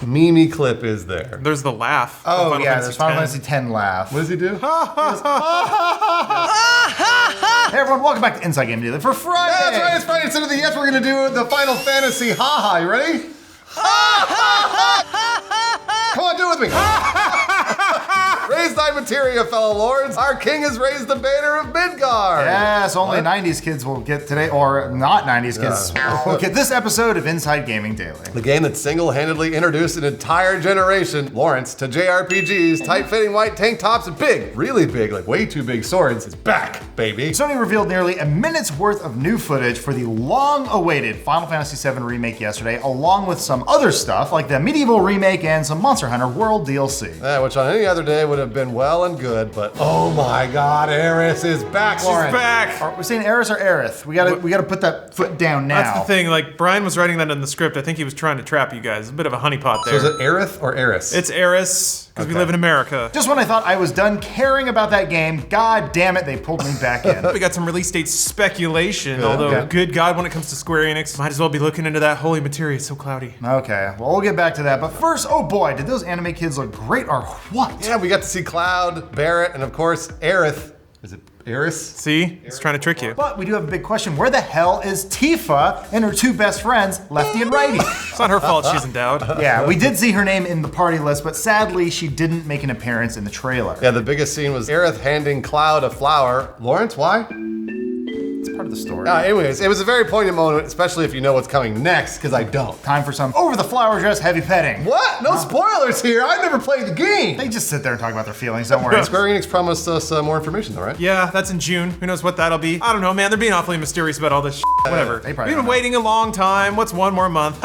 meme clip is there? There's the laugh. Oh, yeah, there's Final Fantasy X laugh. What does he do? Hey, everyone, welcome back to Inside Game Daily for Friday. Yeah, that's right, it's Friday. Instead of the yes, we're going to do the Final Fantasy ha-ha. You ready? Come on, do it with me. Raise thy materia, fellow lords. Our king has raised the banner of Midgard. Yes, only 90s kids will get today, or not 90s kids will get this episode of Inside Gaming Daily. The game that single-handedly introduced an entire generation, Lawrence, to JRPGs, tight-fitting white tank tops, and big, really big, like way too big swords is back, baby. Sony revealed nearly a minute's worth of new footage for the long-awaited Final Fantasy VII Remake yesterday, along with some other stuff like the Medieval Remake and some Monster Hunter World DLC. Which on any other day would have been well and good, but oh my god, Aerith is back, Lawrence. She's back. Are we saying Aerith or Aerith? We gotta put that foot down now. That's the thing, like Brian was writing that in the script. I think he was trying to trap you guys. A bit of a honeypot there. So is it Aerith or Eris? It's Eris, because we live in America. Just when I thought I was done caring about that game, god damn it, they pulled me back in. We got some release date speculation, although good god, when it comes to Square Enix, might as well be looking into that holy materia. It's so cloudy. Okay, well, we'll get back to that. But first, oh boy, did those anime kids look great or what? Yeah, we got to see Cloud, Barrett, and of course, Aerith. Is it Eris? See? It's trying to trick you. But we do have a big question. Where the hell is Tifa and her two best friends, Lefty and Righty? It's not her fault she's endowed. Yeah, we did see her name in the party list, but sadly, she didn't make an appearance in the trailer. Yeah, the biggest scene was Aerith handing Cloud a flower. Lawrence, why? It's part of the story. Anyways, it was a very poignant moment, especially if you know what's coming next, because I don't. Time for some over-the-flower dress heavy petting. What? No spoilers here. I never played the game. They just sit there and talk about their feelings, don't worry. Square Enix promised us more information though, right? Yeah, that's in June. Who knows what that'll be? I don't know, man. They're being awfully mysterious about all this shit. Whatever. They We've probably been don't waiting a long time. What's one more month? In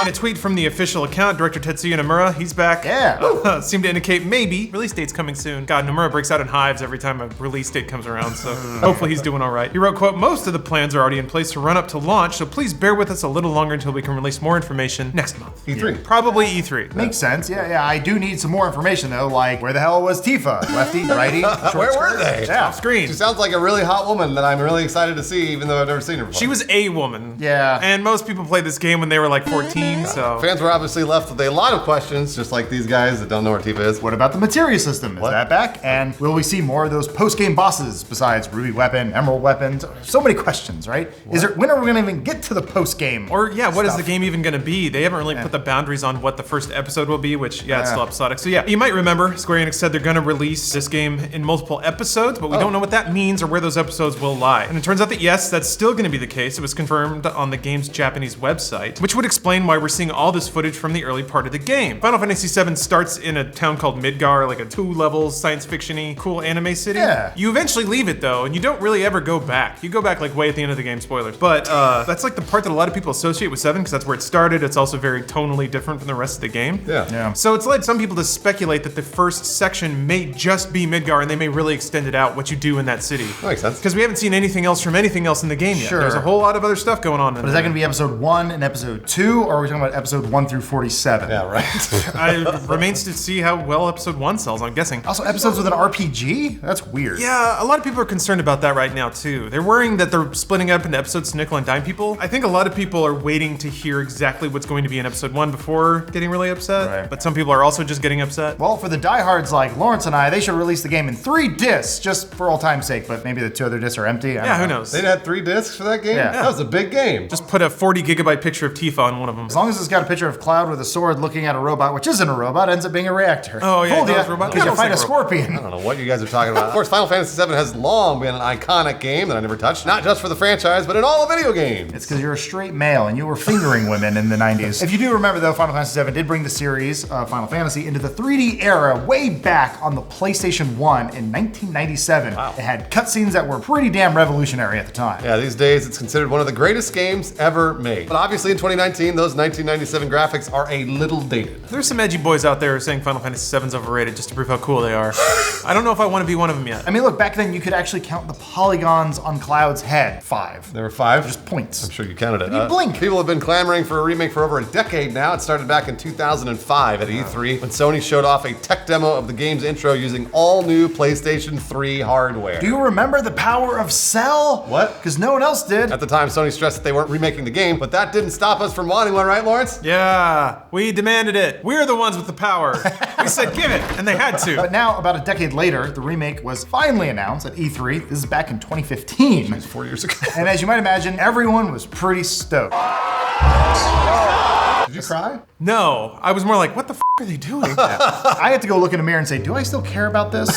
a tweet from the official account, director Tetsuya Nomura, he's back. Yeah. Seemed to indicate maybe release date's coming soon. God, Nomura breaks out in hives every time a release date comes around, so hopefully he's doing all right. He wrote, quote, most of the plans are already in place to run up to launch, so please bear with us a little longer until we can release more information next month. E3. Probably E3. Makes sense. Yeah. I do need some more information though, like where the hell was Tifa? Lefty, Righty, Where were they? Yeah. Off screen. She sounds like a really hot woman that I'm really excited to see, even though I've never seen her before. She was a woman. Yeah. And most people played this game when they were like 14, so. Fans were obviously left with a lot of questions, just like these guys that don't know where Tifa is. What about the materia system? Is What? that back? And will we see more of those post-game bosses besides Ruby Weapon, Emerald Weapons? So many questions, right? When are we gonna even get to the post-game? Or yeah, what is stuff? the game even gonna be? They haven't really put the boundaries on what the first episode will be, which it's still episodic. So yeah, you might remember Square Enix said they're gonna release this game in multiple episodes, but we don't know what that means or where those episodes will lie. And it turns out that yes, that's still gonna be the case. It was confirmed on the game's Japanese website, which would explain why we're seeing all this footage from the early part of the game. Final Fantasy VII starts in a town called Midgar, like a 2-level science fiction-y cool anime city. Yeah. You eventually leave it though, and you don't really ever go back. You go back like way at the end of the game, spoilers. But that's like the part that a lot of people associate with 7 because that's where it started. It's also very tonally different from the rest of the game. Yeah. So it's led some people to speculate that the first section may just be Midgar and they may really extend it out what you do in that city. That makes sense. Because we haven't seen anything else from anything else in the game yet. Sure. There's a whole lot of other stuff going on in But is that gonna be episode 1 and episode 2, or are we talking about episode 1 through 47? Yeah, right. It remains to see how well episode 1 sells, I'm guessing. Also, episodes with an RPG? That's weird. Yeah, a lot of people are concerned about that right now too. They're worrying that they're splitting up into episodes to nickel and dime people. I think a lot of people are waiting to hear exactly what's going to be in episode 1 before getting really upset. Right. But some people are also just getting upset. Well, for the diehards like Lawrence and I, they should release the game in 3 discs, just for old time's sake, but maybe the 2 other discs are empty. I Yeah, don't who know. knows? They had 3 discs for that game? Yeah. That was a big game. Just put a 40 gigabyte picture of Tifa on one of them. As long as it's got a picture of Cloud with a sword looking at a robot, which isn't a robot, ends up being a reactor. Oh, yeah, Fooled no, ya, it's a robot. because Yeah, you fight a it's like a robot. scorpion. I don't know what you guys are talking about. Of course, Final Fantasy VII has long been an iconic game that I never touched. Not just for the franchise, but in all the video games. It's because you're a straight male and you were fingering women in the 90s. If you do remember though, Final Fantasy VII did bring the series, Final Fantasy, into the 3D era way back on the PlayStation 1 in 1997. Wow. It had cutscenes that were pretty damn revolutionary at the time. Yeah, these days it's considered one of the greatest games ever made. But obviously in 2019, those 1997 graphics are a little dated. There's some edgy boys out there saying Final Fantasy VII's overrated just to prove how cool they are. I don't know if I want to be one of them yet. I mean, look, back then you could actually count the polygons on Cloud's head. 5. There were 5. Just points. I'm sure you counted it. You blink. People have been clamoring for a remake for over a decade now. It started back in 2005 at E3 when Sony showed off a tech demo of the game's intro using all new PlayStation 3 hardware. Do you remember the power of Cell? What? Because no one else did. At the time, Sony stressed that they weren't remaking the game, but that didn't stop us from wanting one, right, Lawrence? Yeah, we demanded it. We're the ones with the power. We said give it, and they had to. But now, about a decade later, the remake was finally announced at E3. This is back in 2015. It's 4 years ago. And as you might imagine, everyone was pretty stoked. Did you cry? No, I was more like, what the f are they doing? I had to go look in a mirror and say, do I still care about this?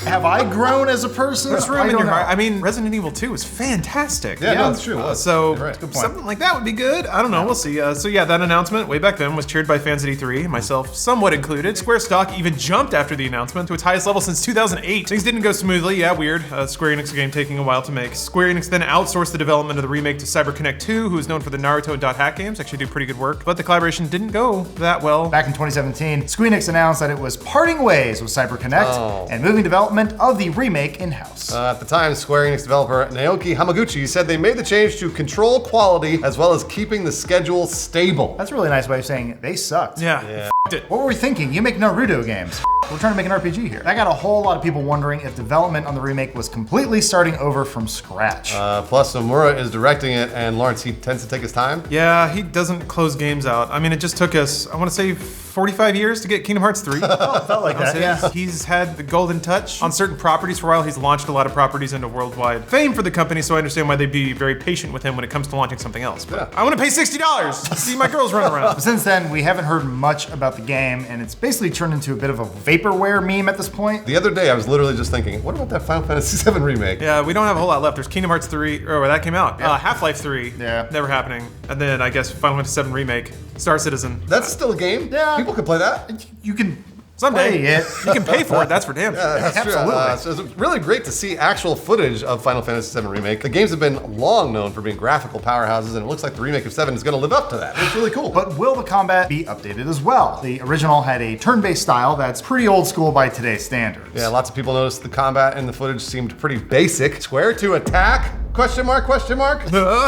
Have I grown as a person? There's room I in don't your know. heart. I mean, Resident Evil 2 is fantastic. Yeah, no, that's true. So You're right. Good point. something like that would be good. I don't know. We'll see. So yeah, that announcement way back then was cheered by fans at E3, myself somewhat included. Square stock even jumped after the announcement to its highest level since 2008. Things didn't go smoothly. Yeah, weird. Square Enix game taking a while to make. Square Enix then outsourced the development of the remake to CyberConnect 2, who is known for the Naruto and Dot Hack games. Actually do pretty good work. But the collaboration didn't go that well. Back in 2017, Square Enix announced that it was parting ways with CyberConnect and moving development of the remake in-house. At the time, Square Enix developer Naoki Hamaguchi said they made the change to control quality as well as keeping the schedule stable. That's a really nice way of saying they sucked. Yeah. F***ed it. What were we thinking? You make Naruto games. We're trying to make an RPG here. That got a whole lot of people wondering if development on the remake was completely starting over from scratch. Plus, Nomura is directing it, and Lawrence, he tends to take his time. Yeah, he doesn't close games out. I mean, it just took us, I want to say, 45 years to get Kingdom Hearts 3. Felt like that, yeah. He's had the golden touch on certain properties for a while. He's launched a lot of properties into worldwide fame for the company, so I understand why they'd be very patient with him when it comes to launching something else. But I want to pay $60 to see my girls run around. But since then, we haven't heard much about the game, and it's basically turned into a bit of a vaporware meme at this point. The other day, I was literally just thinking, what about that Final Fantasy VII remake? Yeah, we don't have a whole lot left. There's Kingdom Hearts 3, or that came out. Half-Life 3, Yeah. never happening. And then I guess Final Fantasy VII Remake, Star Citizen. That's still a game? Yeah. People can play that? You can Someday, play it. you can pay for it, that's for damn sure. That's Absolutely. true. So it's really great to see actual footage of Final Fantasy VII Remake. The games have been long known for being graphical powerhouses, and it looks like the remake of 7 is going to live up to that. It's really cool. But will the combat be updated as well? The original had a turn-based style that's pretty old school by today's standards. Yeah, lots of people noticed the combat in the footage seemed pretty basic. Square to attack? Question mark, question mark?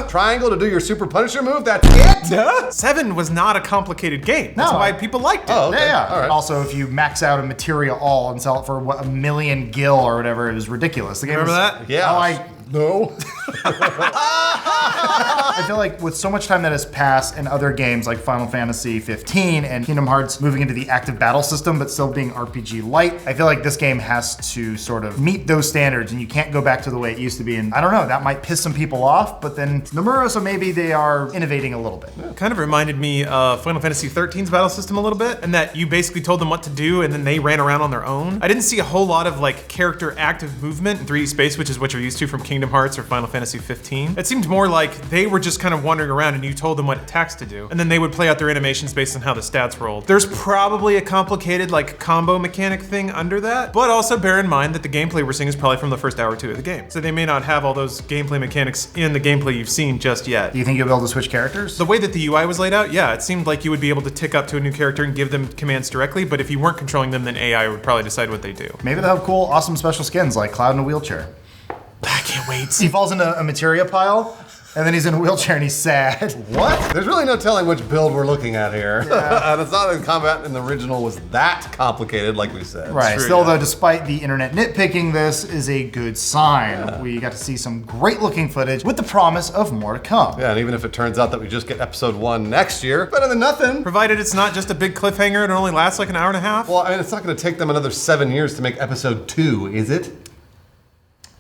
Triangle to do your super punisher move? That's it? 7 was not a complicated game. That's No. why people liked it. Oh, okay. Yeah. All right. Also, if you max out a material all and sell it for what, 1 million gil or whatever, it was ridiculous. The game Remember was, that? Yeah. Oh, No. I feel like with so much time that has passed in other games like Final Fantasy 15 and Kingdom Hearts moving into the active battle system but still being RPG light, I feel like this game has to sort of meet those standards and you can't go back to the way it used to be. And I don't know, that might piss some people off, but then Nomura, so maybe they are innovating a little bit. Kind of reminded me of Final Fantasy 13's battle system a little bit, and that you basically told them what to do and then they ran around on their own. I didn't see a whole lot of like character active movement in 3D space, which is what you're used to from Kingdom Hearts or Final Fantasy 15. It seemed more like they were just kind of wandering around and you told them what attacks to do, and then they would play out their animations based on how the stats rolled. There's probably a complicated like combo mechanic thing under that, but also bear in mind that the gameplay we're seeing is probably from the first hour or two of the game, so they may not have all those gameplay mechanics in the gameplay you've seen just yet. Do you think you'll be able to switch characters? The way that the UI was laid out, yeah, it seemed like you would be able to tick up to a new character and give them commands directly, but if you weren't controlling them, then AI would probably decide what they do. Maybe they'll have cool, awesome special skins like Cloud in a wheelchair. I can't wait. He falls into a materia pile, and then he's in a wheelchair and he's sad. What? There's really no telling which build we're looking at here. And it's not that combat in the original was that complicated, like we said. Right. True, Still, yeah. though, despite the internet nitpicking, this is a good sign. We got to see some great-looking footage with the promise of more to come. Yeah, and even if it turns out that we just get episode 1 next year, better than nothing. Provided it's not just a big cliffhanger and it only lasts like an hour and a half. Well, I mean, it's not going to take them another 7 years to make episode 2, is it?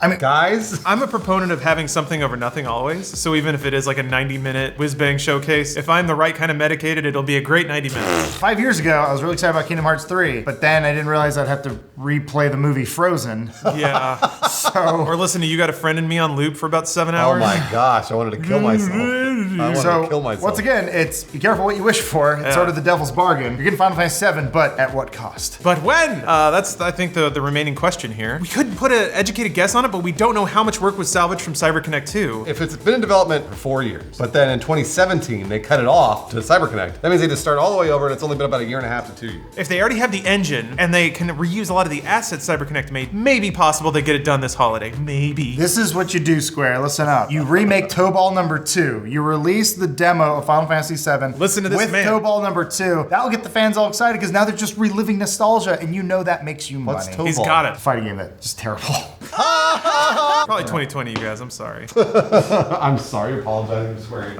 I mean, Guys? I'm a proponent of having something over nothing always, so even if it is like a 90-minute whiz-bang showcase, if I'm the right kind of medicated, it'll be a great 90 minutes. 5 years ago, I was really excited about Kingdom Hearts 3, but then I didn't realize I'd have to replay the movie Frozen. Yeah. So, Or listen to You Got a Friend in Me on loop for about 7 Oh hours. my gosh, I wanted to kill myself. I wanted to kill myself. once again, it's be careful what you wish for. It's sort of the devil's bargain. You're getting Final Fantasy VII, but at what cost? But when? That's, I think, the remaining question here. We could put an educated guess on it, but we don't know how much work was salvaged from CyberConnect 2. If it's been in development for 4 years, but then in 2017 they cut it off to CyberConnect, that means they just start all the way over and it's only been about 1.5 to 2 years. If they already have the engine and they can reuse a lot of the assets CyberConnect made, maybe possible they get it done this holiday. Maybe. This is what you do, Square. Listen up. You remake Toe Ball number 2. You release the demo of Final Fantasy VII. Listen to this with man. Tobal number 2. That'll get the fans all excited because now they're just reliving nostalgia, and you know that makes you What's money. Tobal? He's got it. Fighting game that's just terrible. Probably 2020, you guys. I'm sorry. I'm sorry, apologizing to Square Enix.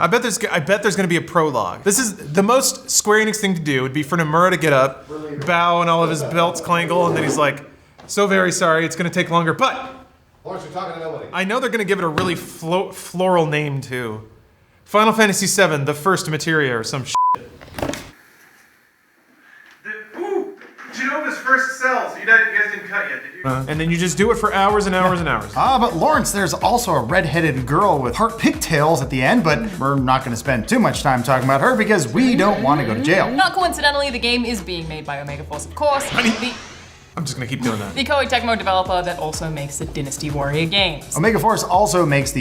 I bet there's gonna be a prologue. This is the most Square Enix thing to do. Would be for Nomura to get up, bow, and all of his belts clankle, and then he's like, "So very sorry, it's gonna take longer." But Lawrence, you're talking to nobody. I know they're gonna give it a really floral name too. Final Fantasy VII: The First Materia or some shit. Ooh, Genova's first cells. You guys didn't cut yet, did you? And then you just do it for hours and hours and hours. But Lawrence, there's also a red-headed girl with heart pigtails at the end, but we're not going to spend too much time talking about her because we don't want to go to jail. Not coincidentally, the game is being made by Omega Force, of course. I'm just gonna keep doing that. The Koei Tecmo developer that also makes the Dynasty Warrior games. Omega Force also makes the